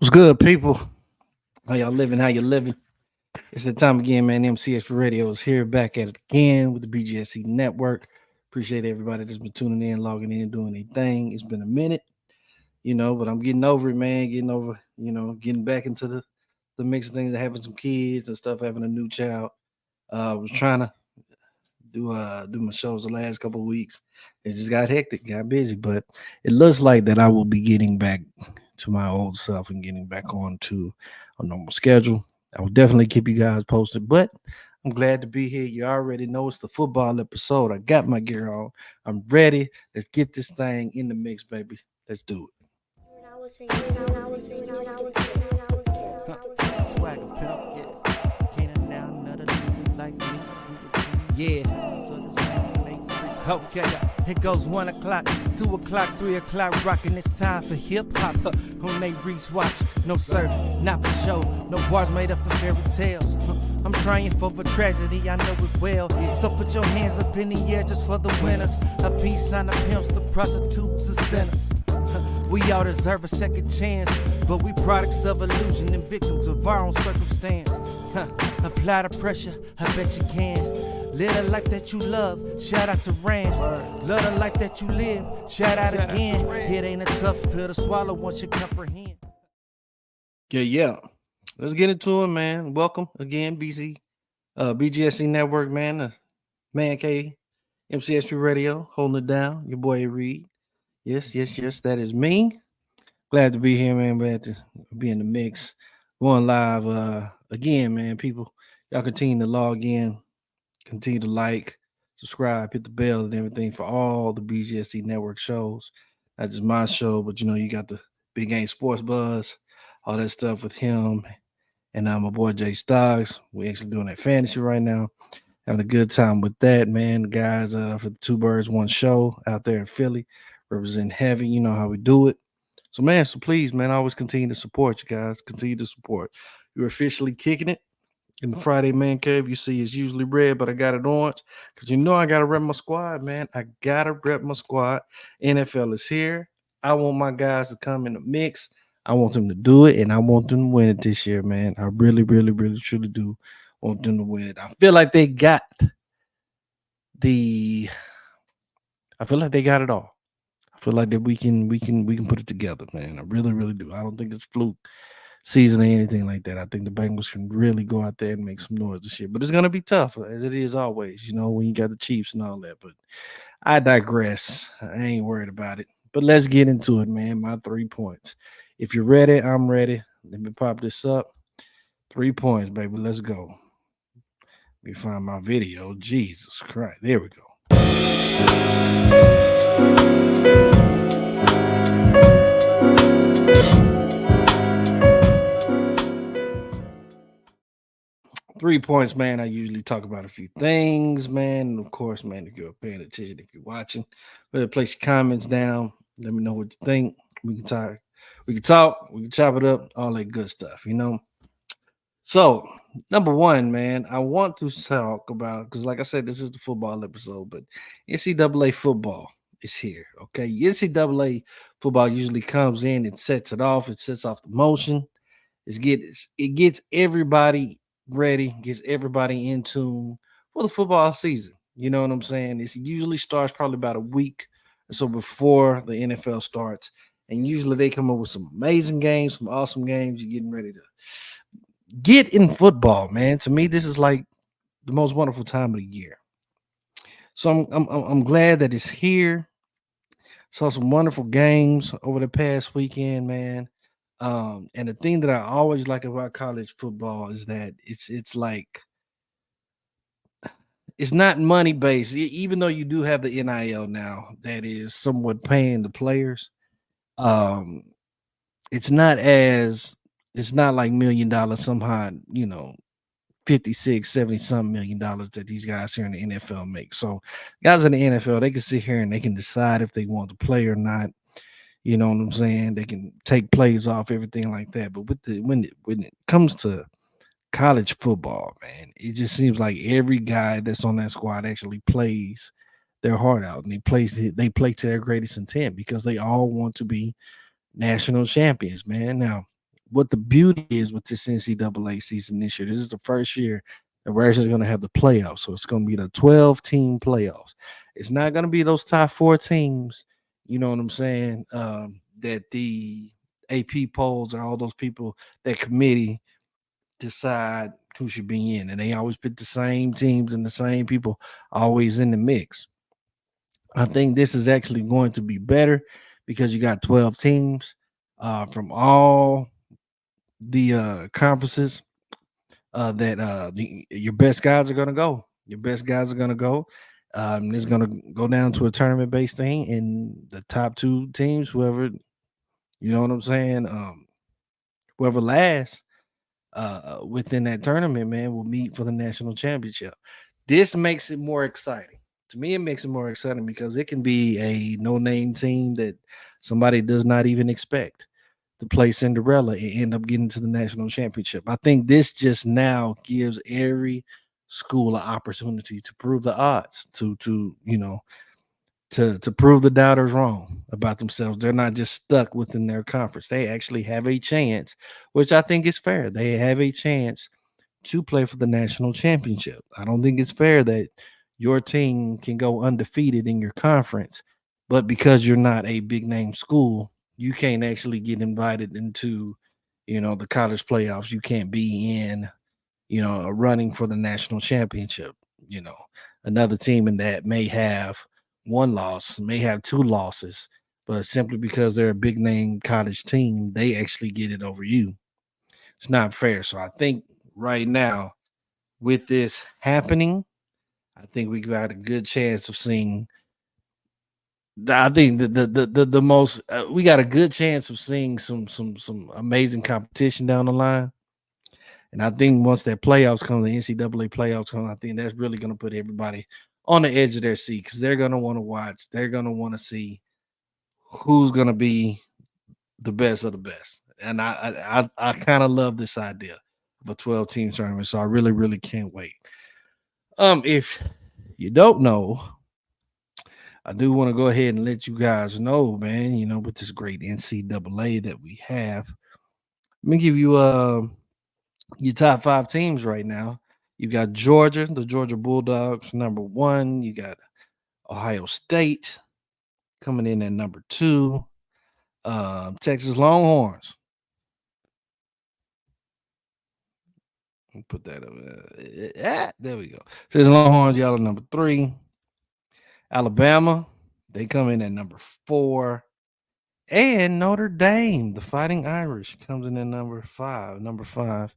What's good, people? How y'all living? How you living? It's the time again, man. MCXPRadio is here back at it again with the BGSENetwork. Appreciate everybody that's been tuning in, logging in, doing their thing. It's been a minute, but I'm getting over it, man. Getting over, getting back into the mix of things, having some kids and stuff, having a new child. Was trying to do my shows the last couple of weeks. It just got hectic, got busy, but it looks like that I will be getting back to my old self and getting back on to a normal schedule. I will definitely keep you guys posted, but I'm glad to be here. You already know it's the football episode. I got my gear on. I'm ready. Let's get this thing in the mix, baby. Let's do it. Swagger pimp, yeah. Can't now another dude like me. Yeah. Okay, it goes 1 o'clock, 2 o'clock, 3 o'clock, rocking. It's time for hip hop. On they reach watch, no sir, not for show. No bars made up of fairy tales. I'm trying for the tragedy, I know it well. So put your hands up in the air just for the winners. A peace sign, the pimps, the prostitutes, the sinners. We all deserve a second chance, but we products of illusion and victims of our own circumstance. Apply the pressure, I bet you can. Live the life that you love, shout out to Rand. Love the life that you live, shout out again. It ain't a tough pill to swallow once you comprehend. Yeah. Let's get into it, man. Welcome again, BGSENetwork, man. Man K, MCXP Radio, holding it down. Your boy Reed. Yes, that is me. Glad to be here, man. Glad to be in the mix. Going live again, man. People, y'all continue to log in, continue to like, subscribe, hit the bell and everything for all the BGSENetwork shows. Not just my show, but you got the Big Game Sports Buzz, all that stuff with him. And my boy Jay Stocks. We're actually doing that fantasy right now. Having a good time with that, man. Guys, for the Two Birds, One Show out there in Philly. Represent heavy, you know how we do it. So please, man, always continue to support you guys. Continue to support. You're officially kicking it in the Friday Man Cave. You see it's usually red, but I got it orange because I got to rep my squad, man. I got to rep my squad. NFL is here. I want my guys to come in the mix. I want them to do it, and I want them to win it this year, man. I really, really, really, truly do want them to win it. I feel like they got it all. I feel like that we can put it together, man. I really, really do. I don't think it's fluke season or anything like that. I think the Bengals can really go out there and make some noise this year. But it's gonna be tough, as it is always, when you got the Chiefs and all that. But I digress. I ain't worried about it. But let's get into it, man. My 3 points. If you're ready, I'm ready. Let me pop this up. 3 points, baby. Let's go. Let me find my video. Jesus Christ. There we go. 3 points, man. I usually talk about a few things, man. And of course, man, if you're paying attention, if you're watching, place your comments down. Let me know what you think. We can talk, we can chop it up, all that good stuff, So, number one, man, I want to talk about, because like I said, this is the football episode, but NCAA football is here. Okay. NCAA football usually comes in and sets it off. It sets off the motion. It gets everybody ready, gets everybody in tune for the football season. You know what I'm saying? It usually starts probably about a week or so before the NFL starts. And usually they come up with some amazing games, some awesome games. You're getting ready to get in football, man. To me, this is like the most wonderful time of the year. So I'm glad that it's here. Saw some wonderful games over the past weekend, man. And the thing that I always like about college football is that it's like it's not money based, even though you do have the NIL now that is somewhat paying the players. Um, it's not like $1 million somehow, 56, 70 some $1 million that these guys here in the NFL make. So guys in the NFL, they can sit here and they can decide if they want to play or not. You know what I'm saying? They can take plays off, everything like that. But when it comes to college football, man, it just seems like every guy that's on that squad actually plays their heart out, and they play to their greatest intent because they all want to be national champions, man. Now, what the beauty is with this NCAA season this year. This is the first year that we're actually going to have the playoffs. So it's going to be the 12-team playoffs. It's not going to be those top four teams, you know what I'm saying, that the AP polls or all those people, that committee decide who should be in. And they always pick the same teams and the same people always in the mix. I think this is actually going to be better because you got 12 teams from all the conferences that your best guys are going to go. Your best guys are going to go. It's going to go down to a tournament based thing, and the top two teams, whoever, you know what I'm saying, whoever lasts within that tournament, man, will meet for the national championship. This makes it more exciting. To me, it makes it more exciting because it can be a no-name team that somebody does not even expect to play Cinderella and end up getting to the national championship. I think this just now gives every school an opportunity to prove the odds, to prove the doubters wrong about themselves. They're not just stuck within their conference. They actually have a chance, which I think is fair. They have a chance to play for the national championship. I don't think it's fair that your team can go undefeated in your conference, but because you're not a big name school, you can't actually get invited into, the college playoffs. You can't be in, running for the national championship. You know, Another team in that may have one loss, may have two losses, but simply because they're a big name college team, they actually get it over you. It's not fair. So I think right now, with this happening, I think we got a good chance of seeing. I think the most we got a good chance of seeing some amazing competition down the line. And I think once that playoffs come, the NCAA playoffs come, I think that's really going to put everybody on the edge of their seat because they're going to want to watch. They're going to want to see who's going to be the best of the best. And I kind of love this idea of a 12 team tournament. So I really, really can't wait. If you don't know, I do want to go ahead and let you guys know, man, with this great NCAA that we have. Let me give you your top five teams right now. You got Georgia, the Georgia Bulldogs, number one. You got Ohio State coming in at number two. Texas Longhorns. Put that up. There we go. Texas Longhorns, y'all are number three. Alabama, they come in at number four. And Notre Dame, the Fighting Irish, comes in at number five. Number five.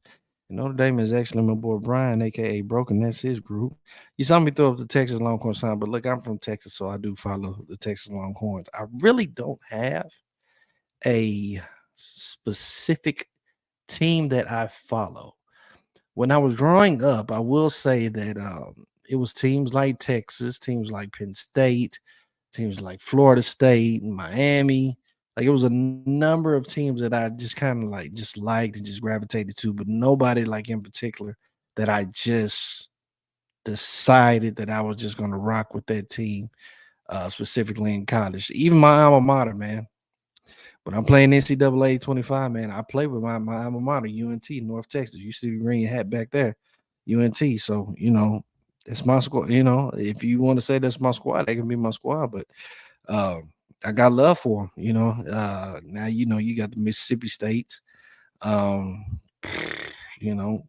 And Notre Dame is actually my boy Brian, aka Broken. That's his group. You saw me throw up the Texas Longhorns sign, but look, I'm from Texas, so I do follow the Texas Longhorns. I really don't have a specific team that I follow. When I was growing up, I will say that it was teams like Texas, teams like Penn State, teams like Florida State and Miami. Like it was a number of teams that I just kind of like just liked and just gravitated to, but nobody like in particular that I just decided that I was just going to rock with that team, specifically in college. Even my alma mater, man. When I'm playing NCAA 25, man, I play with my alma mater, UNT, North Texas. You see the green hat back there, UNT. So, that's my squad. If you want to say that's my squad, that can be my squad. But I got love for them. Now you got the Mississippi State. Um,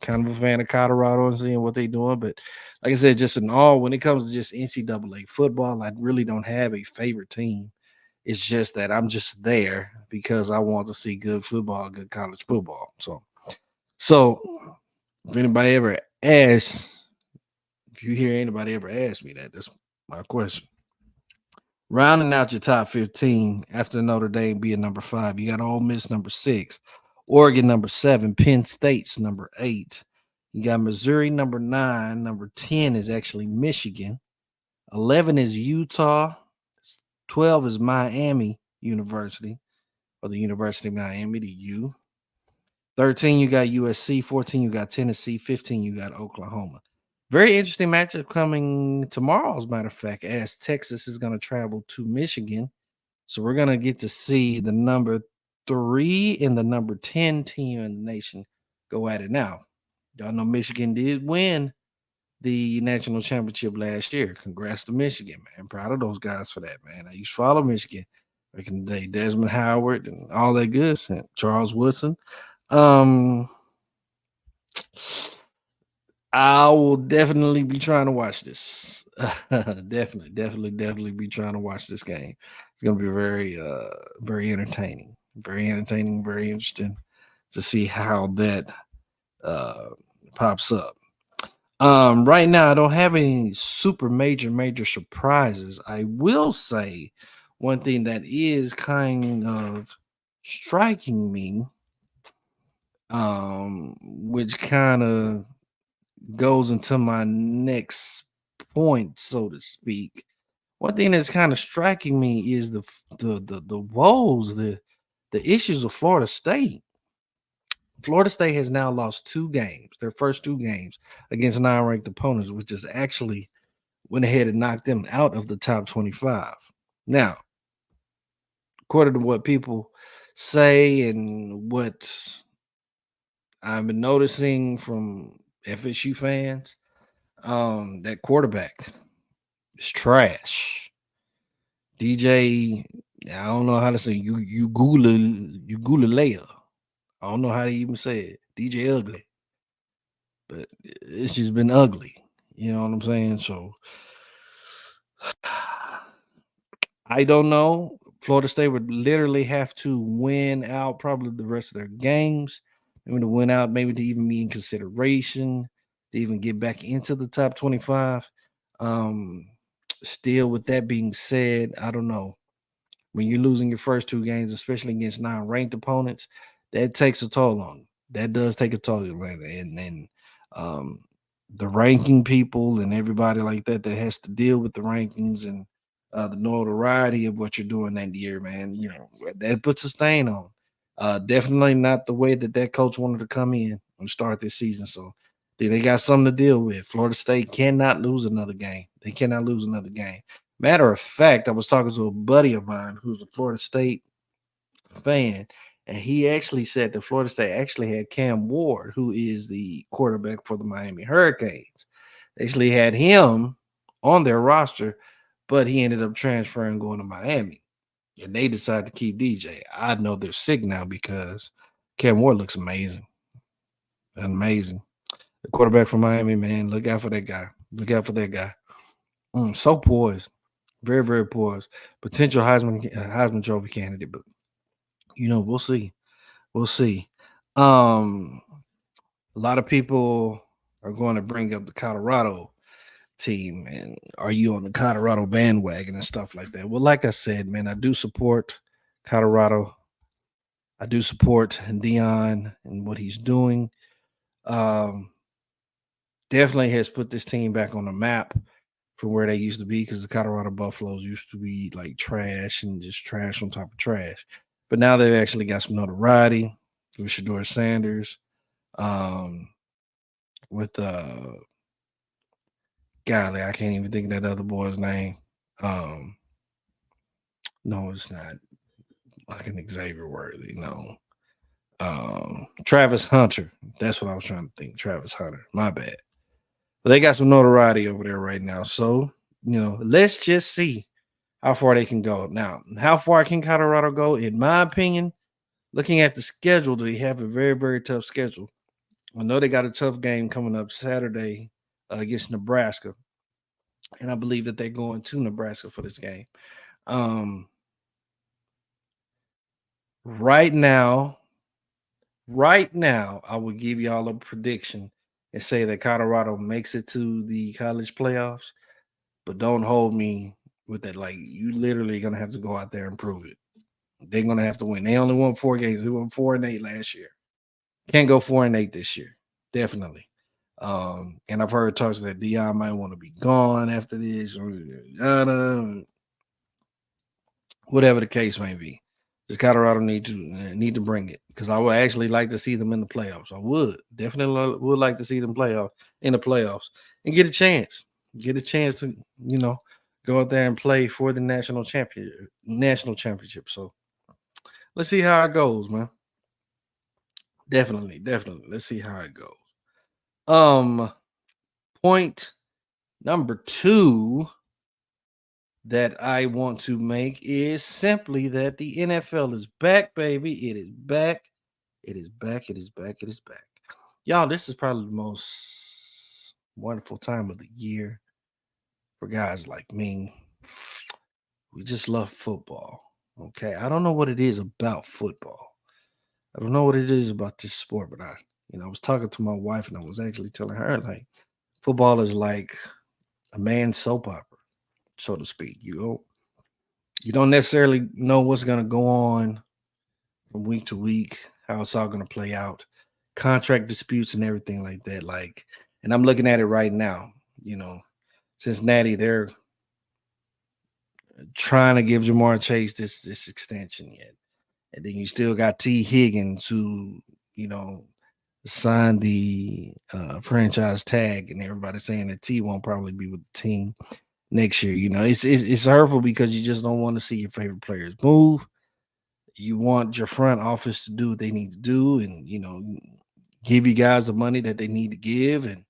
kind of a fan of Colorado and seeing what they're doing. But like I said, just in all, when it comes to just NCAA football, I really don't have a favorite team. It's just that I'm just there because I want to see good football, good college football. So if anybody ever asks, if you hear anybody ever ask me that, that's my question. Rounding out your top 15 after Notre Dame being number five, you got Ole Miss number six, Oregon number seven, Penn State's number eight. You got Missouri number nine. Number 10 is actually Michigan. 11 is Utah. 12 is Miami University, or the University of Miami, the U. 13, you got USC. 14, you got Tennessee. 15, you got Oklahoma. Very interesting matchup coming tomorrow, as a matter of fact, as Texas is going to travel to Michigan. So we're going to get to see the number 3 and the number 10 team in the nation go at it now. Y'all know Michigan did win the national championship last year. Congrats to Michigan, man. Proud of those guys for that, man. I used to follow Michigan back in the day. Desmond Howard and all that good shit. Charles Woodson. Um, I will definitely be trying to watch this. Definitely be trying to watch this game. It's gonna be very entertaining. Very entertaining, very interesting to see how that uh pops up. Right now I don't have any super major surprises. I will say one thing that is kind of striking me, which kind of goes into my next point, so to speak. One thing that's kind of striking me is the woes, the issues of Florida State. Florida State has now lost 2 games, their first 2 games against non-ranked opponents, which is actually went ahead and knocked them out of the top 25. Now, according to what people say and what I've been noticing from FSU fans, that quarterback is trash. DJ, I don't know how to say you gula layer. I don't know how to even say it. DJ ugly, but it's just been ugly. You know what I'm saying? So I don't know. Florida State would literally have to win out probably the rest of their games. I mean, to win out, maybe to even be in consideration, to even get back into the top 25. Um, Still, with that being said, I don't know. When you're losing your first 2 games, especially against non-ranked opponents, that takes a toll on you. That does take a toll on you, and um, the ranking people and everybody like that that has to deal with the rankings and the notoriety of what you're doing that year, man. You know that puts a stain on. Definitely not the way that that coach wanted to come in and start this season. So they got something to deal with. Florida State cannot lose another game. They cannot lose another game. Matter of fact, I was talking to a buddy of mine who's a Florida State fan, and he actually said that Florida State actually had Cam Ward, who is the quarterback for the Miami Hurricanes. They actually had him on their roster, but he ended up transferring going to Miami. And they decided to keep DJ. I know they're sick now because Cam Ward looks amazing. Amazing. The quarterback from Miami, man. Look out for that guy. Look out for that guy. So poised. Very poised. Potential Heisman Trophy candidate, but we'll see. We'll see. Um, a lot of people are going to bring up the Colorado team, and are you on the Colorado bandwagon and stuff like that? Well, like I said, man, I do support Colorado. I do support Dion and what he's doing. Um, Definitely has put this team back on the map from where they used to be, because the Colorado Buffaloes used to be like trash and just trash on top of trash. But now they've actually got some notoriety with Shador Sanders, um, with golly, I can't even think of that other boy's name. Um, no, it's not like an Xavier Worthy. No. Travis Hunter. That's what I was trying to think. Travis Hunter. My bad. But they got some notoriety over there right now. So, let's just see how far they can go. Now, how far can Colorado go? In my opinion, looking at the schedule, they have a very tough schedule. I know they got a tough game coming up Saturday against Nebraska, and I believe that they're going to Nebraska for this game. Um, right now, I will give y'all a prediction and say that Colorado makes it to the college playoffs, but don't hold me with that. Like, you literally gonna have to go out there and prove it. They're gonna have to win. They only won 4 games. They won 4-8 last year. Can't go 4-8 this year. Definitely. And I've heard talks that Dion might want to be gone after this, or whatever the case may be. Just Colorado need to bring it, because I would actually like to see them in the playoffs. I would definitely would like to see them in the playoffs and get a chance to go out there and play for the national championship. So Let's see how it goes, man. Definitely, definitely. Let's see how it goes. Um, Point number two that I want to make is simply that the NFL is back, baby. It is back. It is back. It is back. It is back. Y'all, this is probably the most wonderful time of the year for guys like me. We just love football. Okay. I don't know what it is about football. I don't know what it is about this sport, but I was talking to my wife and I was actually telling her, like, football is like a man's soap opera, so to speak. You don't necessarily know what's gonna go on from week to week, how it's all gonna play out, contract disputes and everything like that. Like, and I'm looking at it right now. You know, Cincinnati, they're trying to give Jamar Chase this extension yet. And then you still got T. Higgins who, you know, signed the franchise tag, and everybody's saying that T won't probably be with the team next year. It's hurtful because you just don't want to see your favorite players move. You want your front office to do what they need to do, and give you guys the money that they need to give, and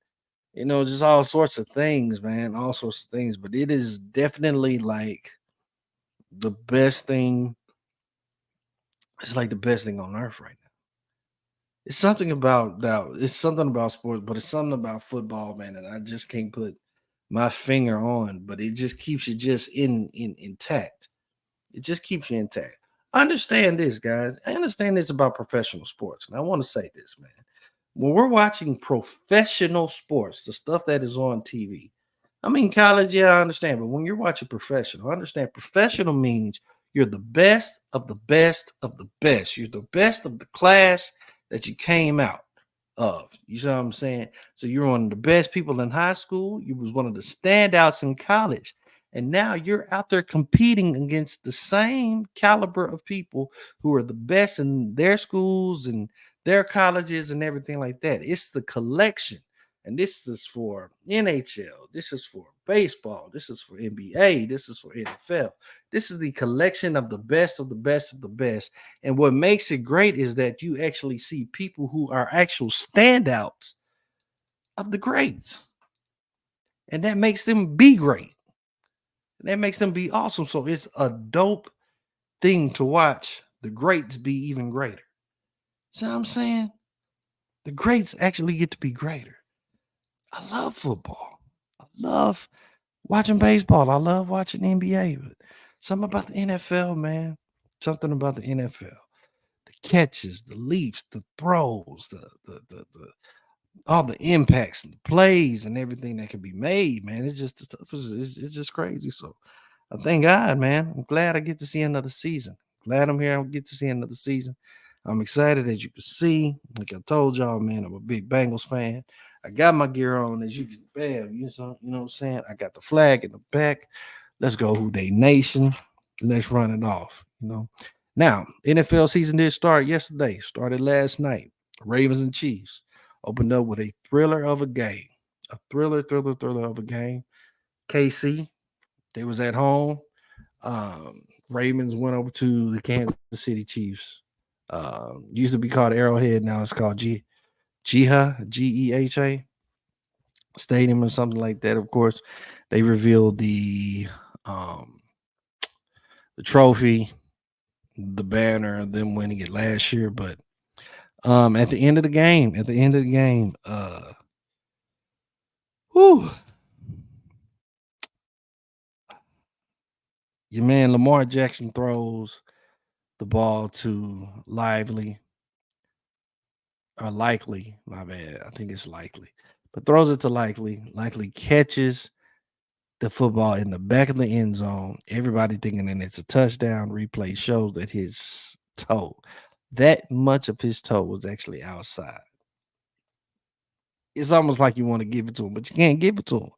just all sorts of things, man, all sorts of things. But it is definitely like the best thing. It's like the best thing on earth right now. It's something about now. It's something about sports, but it's something about football, man, and I just can't put my finger on. But it just keeps you just in intact. It just keeps you intact. Understand this, guys. I understand this about professional sports, and I want to say this, man. When we're watching professional sports, the stuff that is on TV, I mean, college, yeah, I understand, but when you're watching professional, I understand professional means you're the best of the best of the best. You're the best of the class that you came out of. You see what I'm saying? So you're one of the best people in high school. You was one of the standouts in college. And now you're out there competing against the same caliber of people who are the best in their schools and their colleges and everything like that. It's the collection. And this is for NHL. This is for baseball. This is for NBA. This is for NFL. This is the collection of the best of the best of the best. And what makes it great is that you actually see people who are actual standouts of the greats. And that makes them be great. That makes them be awesome. So it's a dope thing to watch the greats be even greater. See what I'm saying? The greats actually get to be greater. I love football. I love watching baseball. I love watching NBA, but something about the NFL, man. Something about the NFL. The catches, the leaps, the throws, the all the impacts and the plays and everything that can be made, man. It's just the stuff it's just crazy. So I thank God, man. I'm glad I get to see another season. Glad I'm here. I get to see another season. I'm excited, as you can see. Like I told y'all, man, I'm a big Bengals fan. I got my gear on, as you can, bam, you know what I'm saying? I got the flag in the back. Let's go, Who Dey Nation. Let's run it off. Now, NFL season did start yesterday, started last night. Ravens and Chiefs opened up with a thriller of a game. A thriller of a game. KC, they was at home. Ravens went over to the Kansas City Chiefs. Used to be called Arrowhead, now it's called Geha Stadium or something like that. Of course, they revealed um the trophy, the banner of them winning it last year. But at the end of the game, whew, your man Lamar Jackson throws the ball to Likely, my bad. I think it's Likely, but throws it to Likely. Likely catches the football in the back of the end zone. Everybody thinking that it's a touchdown. Replay shows that his toe, that much of his toe was actually outside. It's almost like you want to give it to him, but you can't give it to him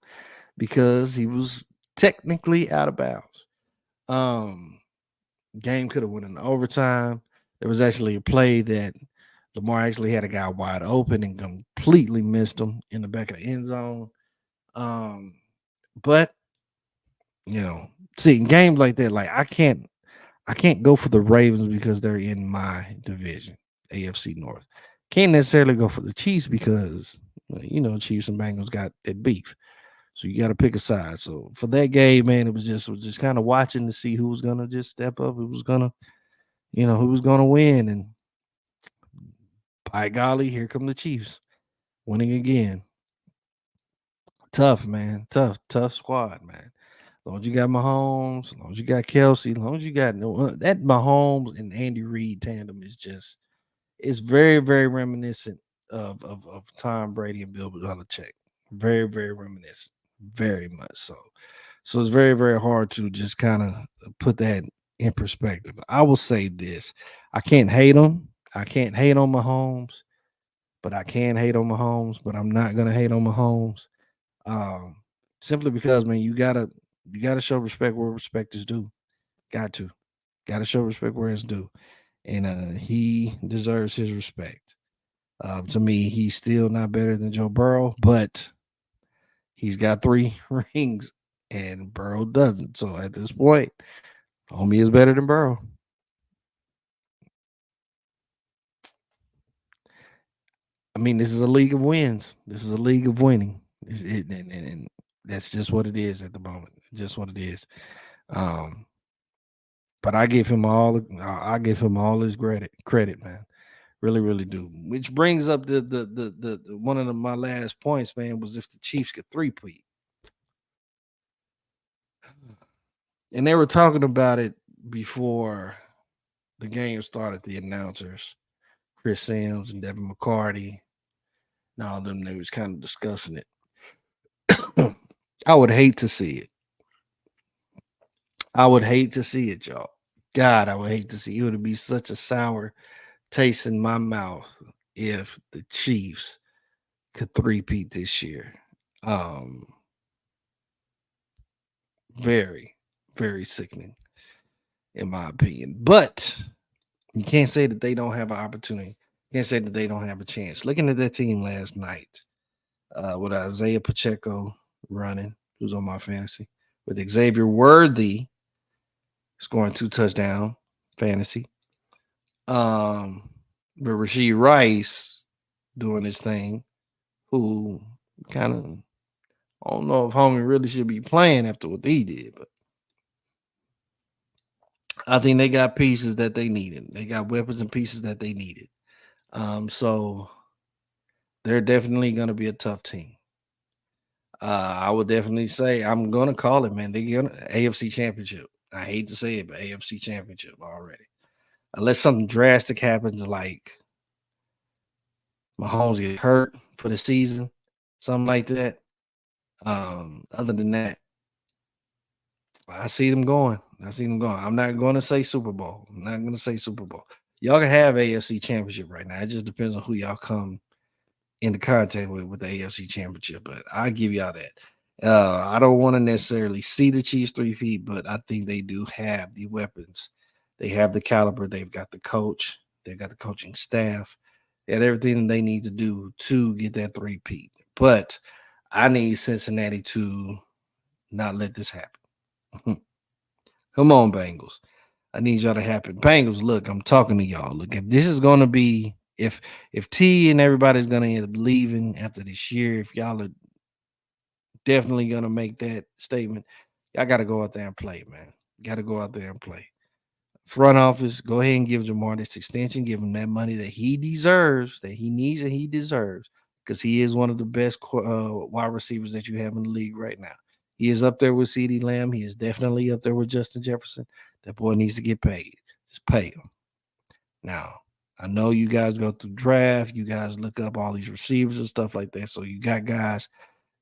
because he was technically out of bounds. Um, Game could have went in overtime. There was actually a play that Lamar actually had a guy wide open and completely missed him in the back of the end zone. Um, but seeing games like that, like I can't go for the Ravens because they're in my division, AFC North. Can't necessarily go for the Chiefs because Chiefs and Bengals got that beef. So you got to pick a side. So for that game, man, it was just kind of watching to see who was gonna just step up, who was gonna win, and by golly, here come the Chiefs winning again. Tough, man. Tough squad, man. As long as you got Mahomes, as long as you got Kelsey, as long as you got that Mahomes and Andy Reid tandem is just it's very, very reminiscent of Tom Brady and Bill Belichick. Very, very reminiscent. Very much so. So it's very, very hard to just kind of put that in perspective. I will say this. I can't hate him. I can't hate on Mahomes, but I can hate on Mahomes, but I'm not gonna hate on Mahomes. Um, Simply because, man, you gotta show respect where respect is due. Got to. Gotta show respect where it's due. And he deserves his respect. To me, he's still not better than Joe Burrow, but he's got 3 rings and Burrow doesn't. So at this point, homie is better than Burrow. I mean, this is a league of wins. This is a league of winning. And that's just what it is at the moment. Just what it is. Um, but I give him all his credit, man. Really, really do. Which brings up the one of my last points, man, was if the Chiefs could three-peat. And they were talking about it before the game started, the announcers, Chris Sims and Devin McCarty, and all of them, they was kind of discussing it. I would hate to see it. I would hate to see it, y'all. God, I would hate to see it. It would be such a sour taste in my mouth if the Chiefs could three-peat this year. Um, Very, very sickening, in my opinion. But you can't say that they don't have an opportunity. You can't say that they don't have a chance. Looking at that team last night, with Isaiah Pacheco running, who's on my fantasy, with Xavier Worthy scoring 2 touchdown fantasy. Um, but Rasheed Rice doing his thing, who kind of I don't know if homie really should be playing after what he did, but I think they got pieces that they needed. They got weapons and pieces that they needed. So they're definitely going to be a tough team. I would definitely say I'm going to call it, man. They're going to AFC Championship. I hate to say it, but AFC Championship already. Unless something drastic happens, like Mahomes get hurt for the season, something like that. Other than that, I see them going. I see them going. I'm not going to say Super Bowl. I'm not going to say Super Bowl. Y'all can have AFC Championship right now. It just depends on who y'all come into contact with the AFC Championship. But I give y'all that. I don't want to necessarily see the Chiefs 3 feet, but I think they do have the weapons. They have the caliber. They've got the coach. They've got the coaching staff. They had everything they need to do to get that 3 peat. But I need Cincinnati to not let this happen. Come on, Bengals. I need y'all to happen. Bengals, look, I'm talking to y'all. Look, if this is gonna be if T and everybody's gonna end up leaving after this year, if y'all are definitely gonna make that statement, y'all gotta go out there and play, man. Gotta go out there and play. Front office, go ahead and give Jamar this extension, give him that money that he deserves, that he needs and he deserves, because he is one of the best wide receivers that you have in the league right now. He is up there with CeeDee Lamb. He is definitely up there with Justin Jefferson. That boy needs to get paid. Just pay him. Now, I know you guys go through draft, you guys look up all these receivers and stuff like that. So you got guys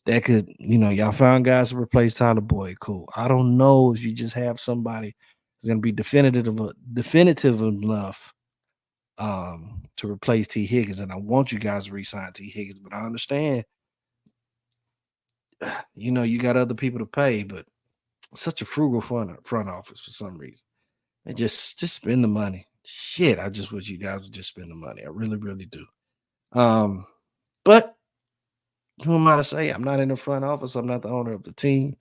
that could, y'all found guys to replace Tyler Boyd. Cool. I don't know if you just have somebody who's going to be definitive enough to replace T. Higgins. And I want you guys to resign T. Higgins, but I understand, you got other people to pay, but such a frugal front office for some reason. And just spend the money. Shit, I just wish you guys would just spend the money. I really, really do. But who am I to say? I'm not in the front office. I'm not the owner of the team.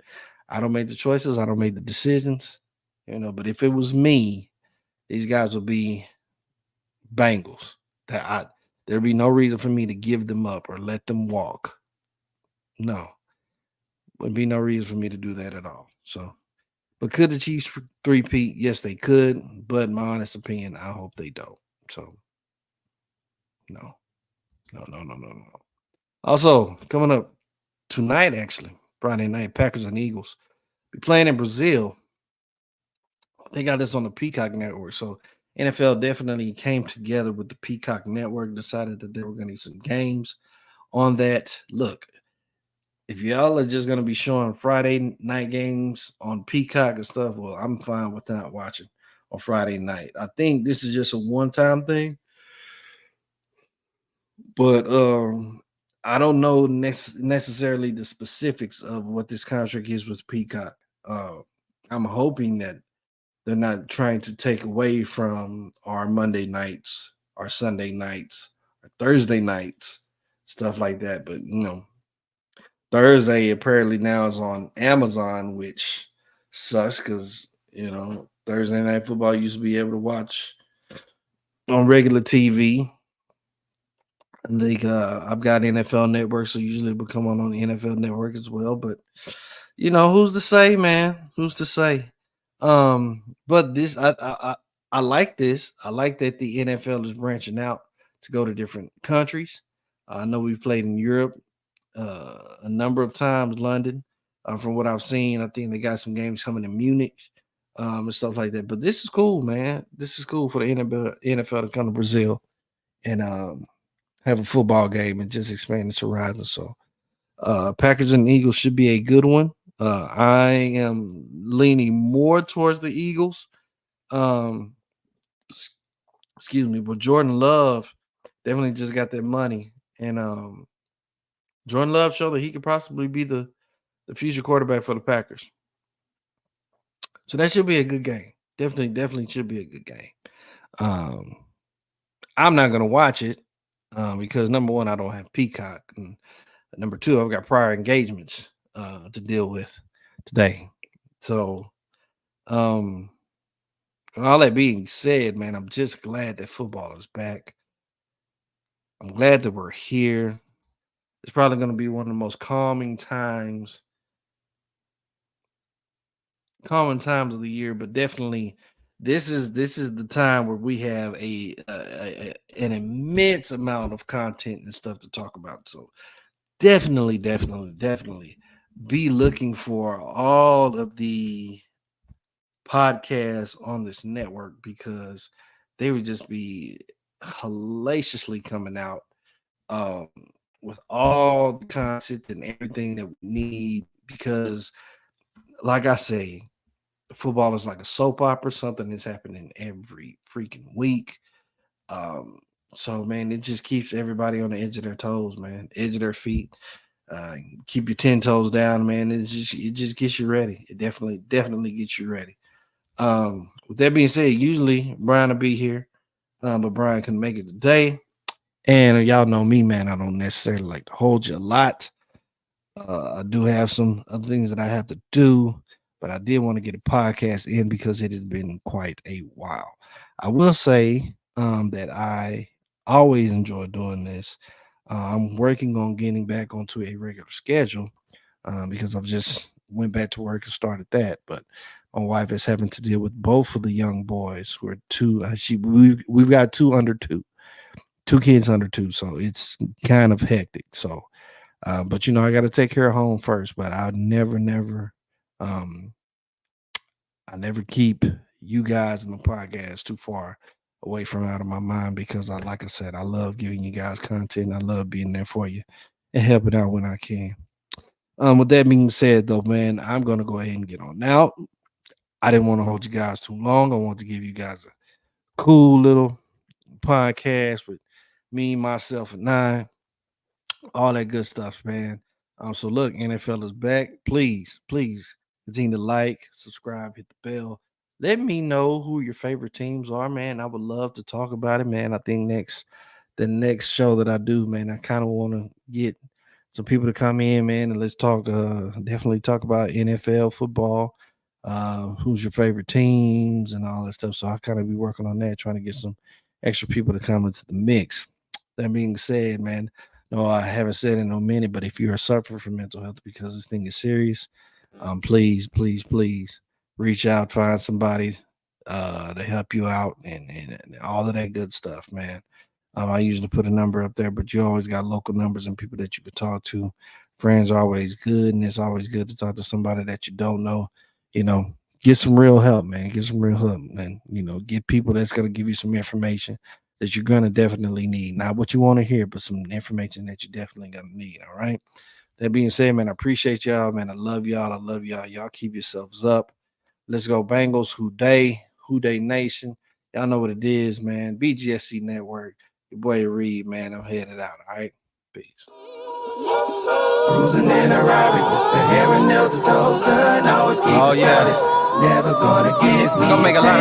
I don't make the choices. I don't make the decisions. But if it was me, these guys will be Bengals. That there'd be no reason for me to give them up or let them walk. No, would be no reason for me to do that at all. So, but could the Chiefs three-peat? Yes, they could. But my honest opinion, I hope they don't. So, no, no, no, no, no, no. Also, coming up tonight, actually, Friday night, Packers and Eagles be playing in Brazil. They got this on the Peacock Network. So NFL definitely came together with the Peacock Network, decided that they were going to need some games on that. Look, if y'all are just going to be showing Friday night games on Peacock and stuff, well, I'm fine with not watching on Friday night. I think this is just a one-time thing, but I don't know necessarily the specifics of what this contract is with Peacock. Uh, I'm hoping that they're not trying to take away from our Monday nights, our Sunday nights, our Thursday nights, stuff like that. But Thursday apparently now is on Amazon, which sucks because Thursday night football used to be able to watch on regular TV. And I've got NFL Network, so usually it will come on the NFL Network as well. But who's to say, man? Who's to say? But this I like this. I like that the NFL is branching out to go to different countries. I know we've played in Europe a number of times, London. From what I've seen, I think they got some games coming in Munich and stuff like that. But this is cool, man. This is cool for the NFL to come to Brazil and have a football game and just expand its horizon. So Packers and Eagles should be a good one. I am leaning more towards the Eagles. Um, excuse me, but Jordan Love definitely just got that money, and Jordan Love showed that he could possibly be the future quarterback for the Packers. So that should be a good game. Definitely should be a good game. Um, I'm not gonna watch it because number one, I don't have Peacock, and number two, I've got prior engagements to deal with today. So, um, all that being said, man, I'm just glad that football is back. I'm glad that we're here. It's probably going to be one of the most common times of the year, but definitely this is the time where we have an immense amount of content and stuff to talk about. So definitely be looking for all of the podcasts on this network because they would just be hellaciously coming out um, with all the content and everything that we need. Because, like I say, football is like a soap opera, something that's happening every freaking week. Um, so, man, it just keeps everybody on the edge of their toes, man, edge of their feet. Uh, keep your 10 toes down, man. It just gets you ready. It definitely gets you ready. With that being said, usually Brian will be here, but Brian couldn't make it today. And y'all know me, man. I don't necessarily like to hold you a lot. I do have some other things that I have to do, but I did want to get a podcast in because it has been quite a while. I will say that I always enjoy doing this. I'm working on getting back onto a regular schedule because I've just went back to work and started that. But my wife is having to deal with both of the young boys who are two. We've got two kids under two, so it's kind of hectic. So, but I got to take care of home first. But um, I never keep you guys in the podcast too far away from out of my mind because like I said, I love giving you guys content. I love being there for you and helping out when I can. With that being said, though, man, I'm gonna go ahead and get on now. I didn't want to hold you guys too long. I want to give you guys a cool little podcast with me, myself, and I, all that good stuff, man. So look, NFL is back. Please continue to like, subscribe, hit the bell. Let me know who your favorite teams are, man. I would love to talk about it, man. I think the next show that I do, man, I kind of want to get some people to come in, man, and let's talk. Definitely talk about NFL football. who's your favorite teams and all that stuff. So I kind of be working on that, trying to get some extra people to come into the mix. That being said, man, no, I haven't said it in a minute, but if you're suffering from mental health because this thing is serious, please, please, please reach out, find somebody to help you out and all of that good stuff, man. I usually put a number up there, but you always got local numbers and people that you could talk to. Friends are always good, and it's always good to talk to somebody that you don't know. You know, get some real help, man. Get some real help, and get people that's gonna give you some information that you're gonna definitely need. Not what you want to hear, but some information that you definitely gonna need. All right. That being said, man, I appreciate y'all, man. I love y'all. I love y'all. Y'all keep yourselves up. Let's go Bengals. Who Dey Nation. Y'all know what it is, man. BGSC Network. Your boy Reed, man. I'm headed out. All right. Peace. Cruising in a Rari with the hair and nails and toes done. Always keep never gonna give me. Gonna make a lot of